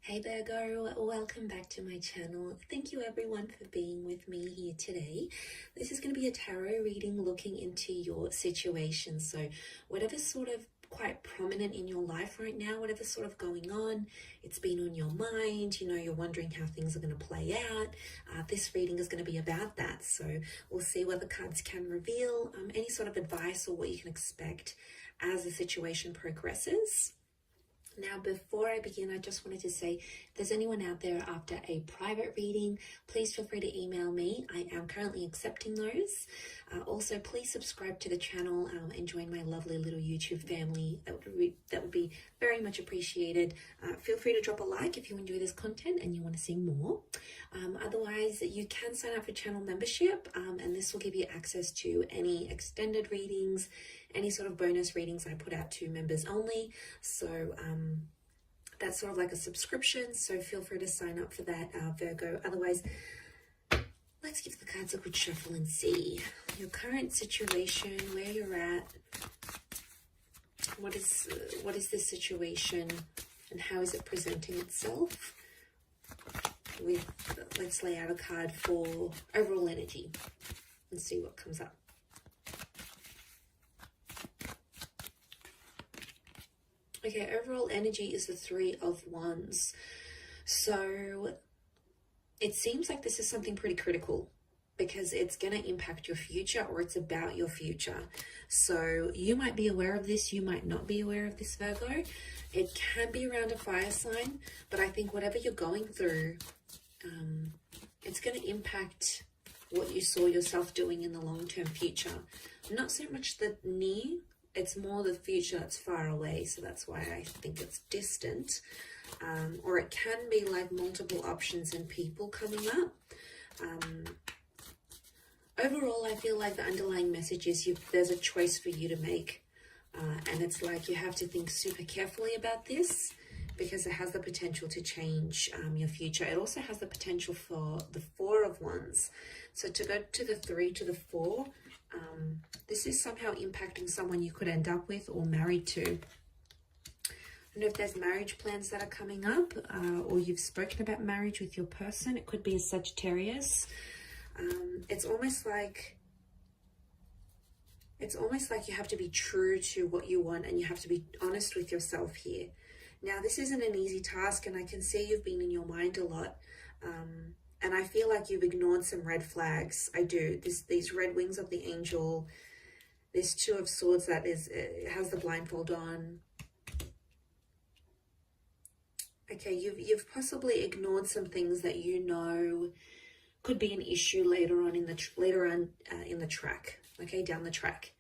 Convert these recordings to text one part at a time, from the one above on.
Hey Virgo, welcome back to my channel. Thank you everyone for being with me here today. This is going to be a tarot reading looking into your situation. So whatever's sort of quite prominent in your life right now, whatever's sort of going on, it's been on your mind, you're wondering how things are going to play out. This reading is going to be about that. So we'll see what the cards can reveal, any sort of advice or what you can expect as the situation progresses. Now, before I begin, I just wanted to say, if there's anyone out there after a private reading, please feel free to email me. I am currently accepting those. Also, please subscribe to the channel and join my lovely little YouTube family. That would be very much appreciated. Feel free to drop a like if you enjoy this content and you want to see more. Otherwise, you can sign up for channel membership, and this will give you access to any extended readings, any sort of bonus readings I put out to members only. So that's sort of like a subscription, so feel free to sign up for that, Virgo. Otherwise, let's give the cards a good shuffle and see your current situation, where you're at. What is this situation and how is it presenting itself? Let's lay out a card for overall energy and see what comes up. Okay, overall energy is the Three of Wands. So it seems like this is something pretty critical because it's going to impact your future, or it's about your future. So you might be aware of this, you might not be aware of this, Virgo. It can be around a fire sign, but I think whatever you're going through, it's going to impact what you saw yourself doing in the long-term future. Not so much the near, it's more the future that's far away, so that's why I think it's distant. Or it can be like multiple options and people coming up. Overall, I feel like the underlying message is there's a choice for you to make. And it's like you have to think super carefully about this because it has the potential to change your future. It also has the potential for the Four of Wands. So to go to the Three to the Four, this is somehow impacting someone you could end up with or married to. I don't know if there's marriage plans that are coming up, or you've spoken about marriage with your person. It could be a Sagittarius. It's almost like you have to be true to what you want and you have to be honest with yourself here. Now, this isn't an easy task, and I can see you've been in your mind a lot. And I feel like you've ignored some red flags. I do. These red wings of the angel, this Two of Swords that has the blindfold on. Okay, you've possibly ignored some things that you know could be an issue later on in the track. Okay, down the track.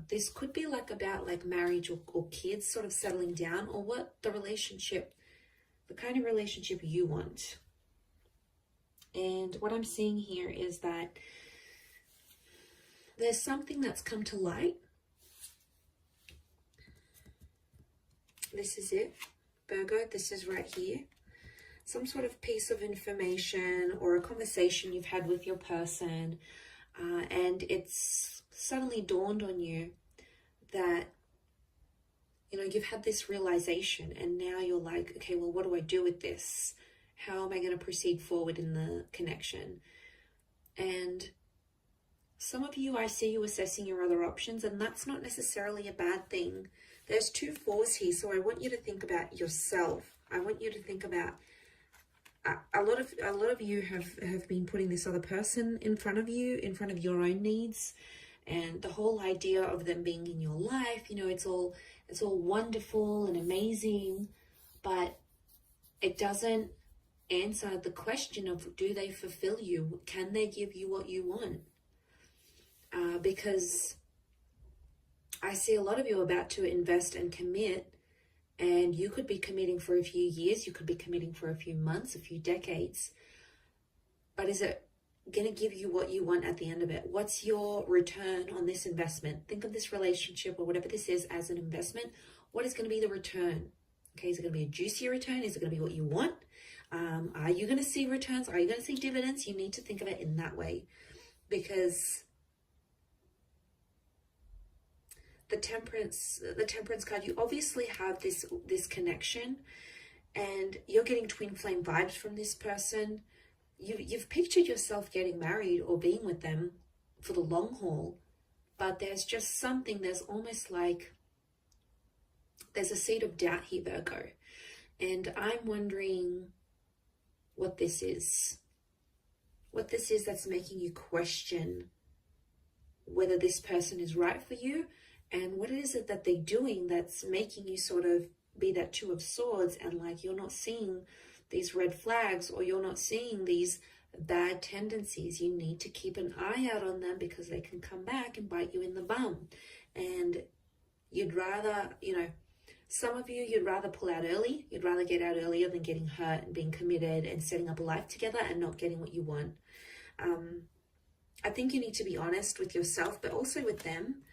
This could be like about like marriage or kids sort of settling down, or what the kind of relationship you want. And what I'm seeing here is that there's something that's come to light. This is it, Virgo. This is right here. Some sort of piece of information or a conversation you've had with your person, and it's suddenly dawned on you that, you've had this realization, and now you're like, okay, well, what do I do with this? How am I going to proceed forward in the connection? And some of you, I see you assessing your other options, and that's not necessarily a bad thing. There's two fours here, so I want you to think about yourself. I want you to think about a lot of you have been putting this other person in front of you, in front of your own needs, and the whole idea of them being in your life. It's all wonderful and amazing, but it doesn't answer the question of, do they fulfill you? Can they give you what you want? Because I see a lot of you about to invest and commit, and you could be committing for a few years, you could be committing for a few months, a few decades, but is it going to give you what you want at the end of it? What's your return on this investment? Think of this relationship or whatever this is as an investment. What is going to be the return? Okay, is it going to be a juicy return? Is it going to be what you want? Are you going to see returns? Are you going to see dividends? You need to think of it in that way, because the temperance card, you obviously have this connection, and you're getting twin flame vibes from this person. You've pictured yourself getting married or being with them for the long haul, but there's just something, there's almost like there's a seed of doubt here, Virgo. And I'm wondering what this is. What this is that's making you question whether this person is right for you, and what is it that they're doing that's making you sort of be that Two of Swords, and like you're not seeing these red flags, or you're not seeing these bad tendencies. You need to keep an eye out on them, because they can come back and bite you in the bum. And you'd rather, some of you, you'd rather pull out early. You'd rather get out earlier than getting hurt and being committed and setting up a life together and not getting what you want. I think you need to be honest with yourself, but also with them.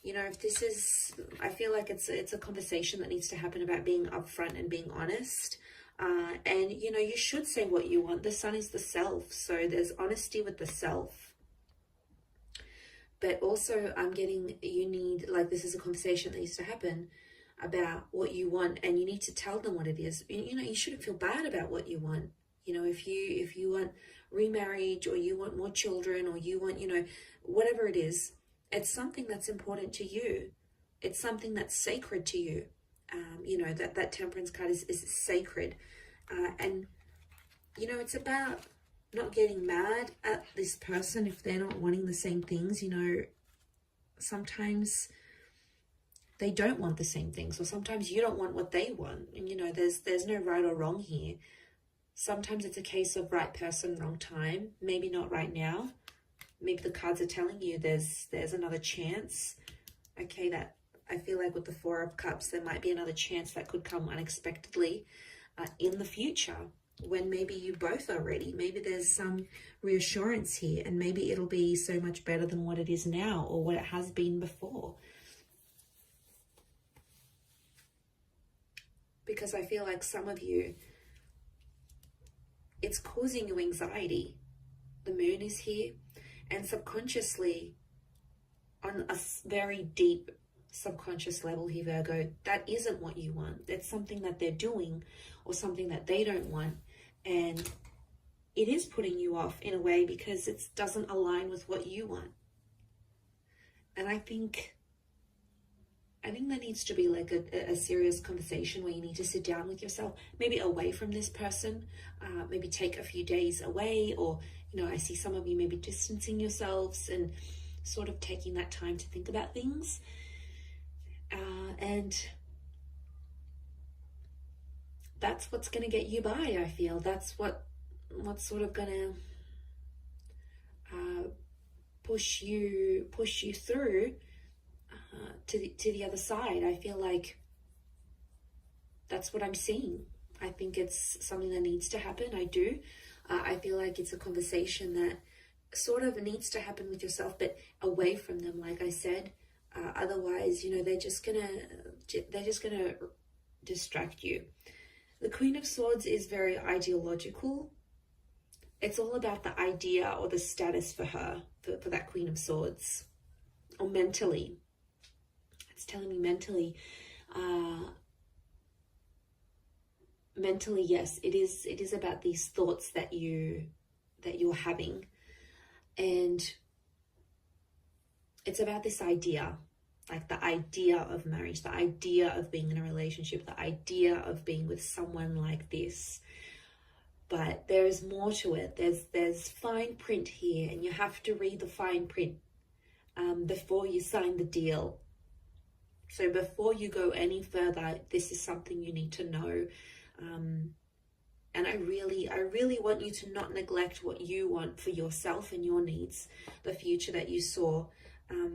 If this is, I feel like it's a conversation that needs to happen about being upfront and being honest. And, you should say what you want. The sun is the self. So there's honesty with the self. But also I'm getting, you need, like, this is a conversation that needs to happen about what you want. And you need to tell them what it is. You shouldn't feel bad about what you want. If you want remarriage, or you want more children, or you want, whatever it is, it's something that's important to you. It's something that's sacred to you. That Temperance card is sacred. And, it's about not getting mad at this person if they're not wanting the same things. Sometimes they don't want the same things, or sometimes you don't want what they want. And, there's no right or wrong here. Sometimes it's a case of right person, wrong time. Maybe not right now. Maybe the cards are telling you there's another chance. Okay, that I feel like with the Four of Cups, there might be another chance that could come unexpectedly in the future, when maybe you both are ready. Maybe there's some reassurance here, and maybe it'll be so much better than what it is now, or what it has been before. Because I feel like some of you, it's causing you anxiety. The moon is here, and subconsciously, on a very deep subconscious level here, Virgo, that isn't what you want. It's something that they're doing, or something that they don't want, and it is putting you off in a way, because it doesn't align with what you want. And I think there needs to be like a serious conversation where you need to sit down with yourself, maybe away from this person, maybe take a few days away, or, I see some of you maybe distancing yourselves and sort of taking that time to think about things. And that's what's going to get you by, I feel. That's what's sort of going to push you through to the other side. I feel like that's what I'm seeing. I think it's something that needs to happen. I do. I feel like it's a conversation that sort of needs to happen with yourself, but away from them, like I said. Otherwise, they're just gonna distract you. The Queen of Swords is very ideological. It's all about the idea or the status for her, for that Queen of Swords, or mentally. It's telling me mentally. Mentally, yes, it is about these thoughts that you're having, and it's about this idea, like the idea of marriage, the idea of being in a relationship, the idea of being with someone like this. But there's more to it. There's fine print here, and you have to read the fine print before you sign the deal. So before you go any further, this is something you need to know. And I really want you to not neglect what you want for yourself and your needs, the future that you saw,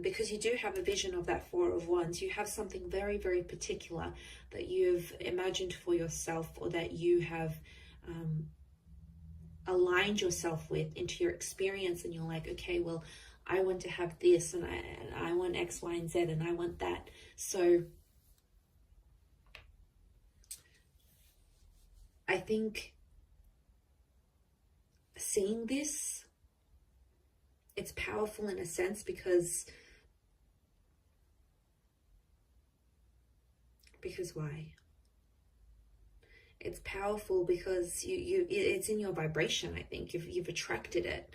because you do have a vision of that Four of Wands. You have something very, very particular that you've imagined for yourself, or that you have aligned yourself with into your experience, and you're like, okay, well, I want to have this, and I want X, Y, and Z, and I want that. So I think seeing this, it's powerful in a sense, because why? it's powerful because it's in your vibration. I think you've attracted it.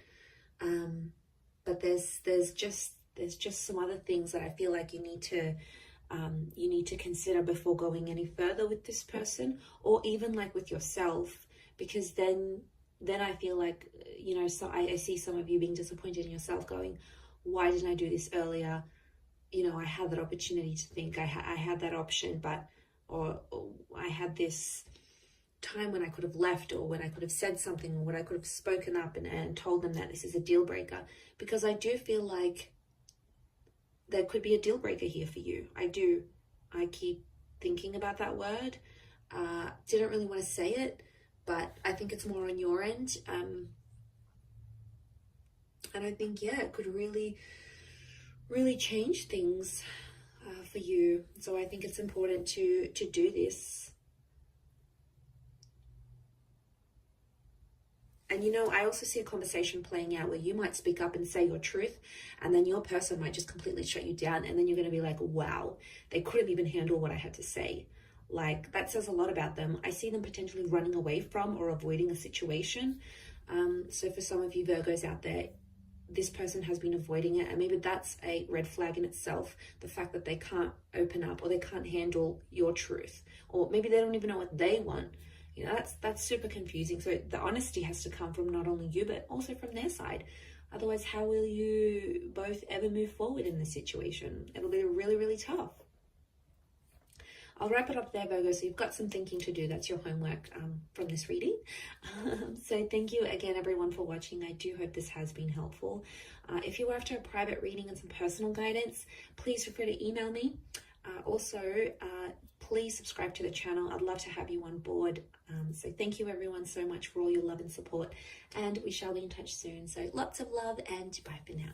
But there's just some other things that I feel like you need to consider before going any further with this person, or even like with yourself, because then I feel like, you know, so I see some of you being disappointed in yourself, going, why didn't I do this earlier? You know, I had that opportunity to think, I had that option, but or I had this time when I could have left, or when I could have said something, or when I could have spoken up and told them that this is a deal breaker. Because I do feel like there could be a deal breaker here for you. I keep thinking about that word. Didn't really want to say it, but I think it's more on your end. And I think, yeah, it could really, really change things for you. So I think it's important to do this. And, you know, I also see a conversation playing out where you might speak up and say your truth, and then your person might just completely shut you down. And then you're going to be like, wow, they couldn't even handle what I had to say. Like, that says a lot about them. I see them potentially running away from or avoiding a situation. So for some of you Virgos out there, this person has been avoiding it, and maybe that's a red flag in itself. The fact that they can't open up, or they can't handle your truth, or maybe they don't even know what they want. You know, that's super confusing. So the honesty has to come from not only you, but also from their side. Otherwise, how will you both ever move forward in this situation? It'll be really, really tough. I'll wrap it up there, Virgo. So you've got some thinking to do. That's your homework from this reading. So thank you again, everyone, for watching. I do hope this has been helpful. If you're after a private reading and some personal guidance, please feel free to email me. Also, please subscribe to the channel. I'd love to have you on board. So thank you, everyone, so much for all your love and support. And we shall be in touch soon. So lots of love, and bye for now.